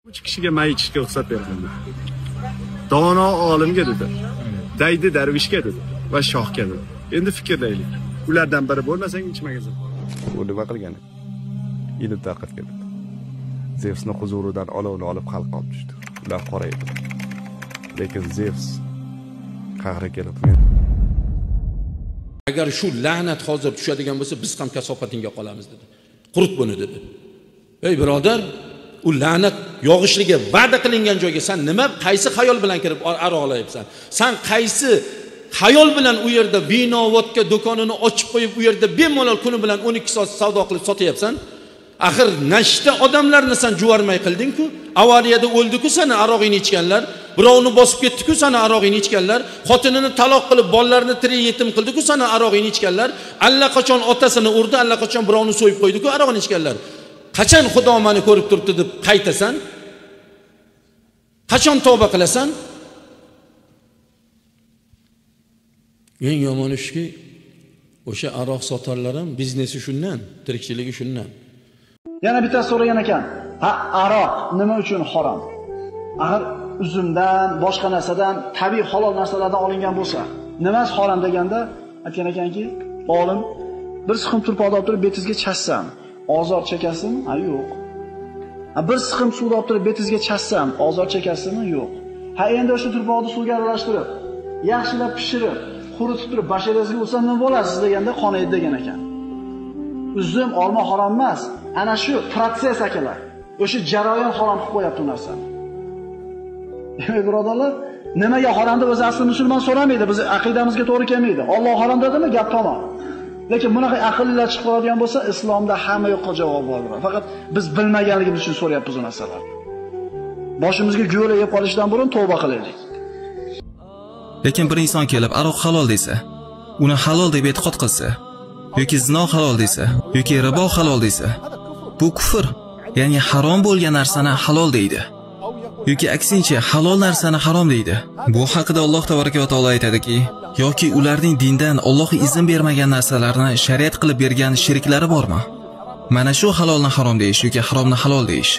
Uch kishiga may ichishga ruxsat berildi. Dono olimga dedi. Daydi darvishga dedi va shohga dedi. Endi fikrlaylik. Ulardan biri bo'lmasang ichmagin. U nima qilgan? Ilm taqatga dedi. Zevsning huzuridan olovni olib xalqqa olib tushdi. Ular qoraydi. Lekin Zevs qahri kelib agar shu la'nat hozir tushadigan bo'lsa, biz ham kasofatingga qolamiz dedi. Qurit buni dedi. Ey birodar, u la'nat yog'ishligiga va'da qilingan joyga sen nima, qaysi xayol bilan kirib aroqlayapsan? Sen qaysi xayol bilan u yerda vino, vodka do'konini ochib qo'yib, u yerda bemalol kuni bilan 12 soat savdo qilib sotyapsan? Axir nashta odamlarni sen juvarmay qilding-ku. Avariyada o'ldi-ku seni aroqingni ichganlar. Birovni bosib ketdi-ku seni aroqingni ichganlar. Xotinini taloq qilib, bolalarini tirik yetim qildi-ku seni aroqingni ichganlar. Allaqachon otasini urdi, allaqachon birovni so'yib qo'ydi-ku aroqni ichganlar. Qachon Xudo meni ko'rib turibdi deb qaytasan? Qachon tavba qilasan? Eng yomon ishki, o'sha aroq sotarlar ham biznesi shundan, tirikchiligi shundan. Yana bittasi so'ragan ekan. Aroq nima uchun harom? Axir uzumdan, boshqa narsadan, tabiiy halol narsalardan olingan bo'lsa, nimasi harom deganda aytgan ekanki, olim bir siqim turpoqni olib turib betizga chassam, ozor chekasizmi? Yo'q. Bir siqim suvni olib turib betizga chassam, ozor chekasizmi? Yo'q. Endi o'sha turpoqni suvga aralashtirib, yaxshilab pishirib, quritib turib basharangizga ursa nima bo'lasiz deganda qonaydi degan ekan. Uzum, olma harom emas. Ana shu proses akalar. O'sha jarayon harom qilib qo'yapti u narsani. Ey birodarlar, nimaga harom deb o'zi asli musulmon so'ramaydi. Biz aqidamizga to'g'ri kelmaydi. Alloh harom dedimi? Gap tamom. Lekin bunaqa aqllilar chiqib qoladigan bo'lsa, islomda hamma yo'qqa javob bor. Faqat biz bilmaganligimiz uchun so'rayapmiz bu narsalarni. Boshimizga go'la yeb qolishdan burun tavba qilaylik. Lekin bir inson kelib aroq halol desa, uni halol deb e'tiqod qilsa, yoki zino halol desa, yoki ribo halol desa, bu kufr, ya'ni harom bo'lgan narsani halol deydi. Yoki aksincha halol narsani harom deydi. Bu haqida Alloh tabaraka va taolo aytadiki, yoki ularning dindan Alloh izn bermagan narsalarni shariat qilib bergan sheriklari bormi? Mana shu halolni harom deyish yoki haromni halol deyish.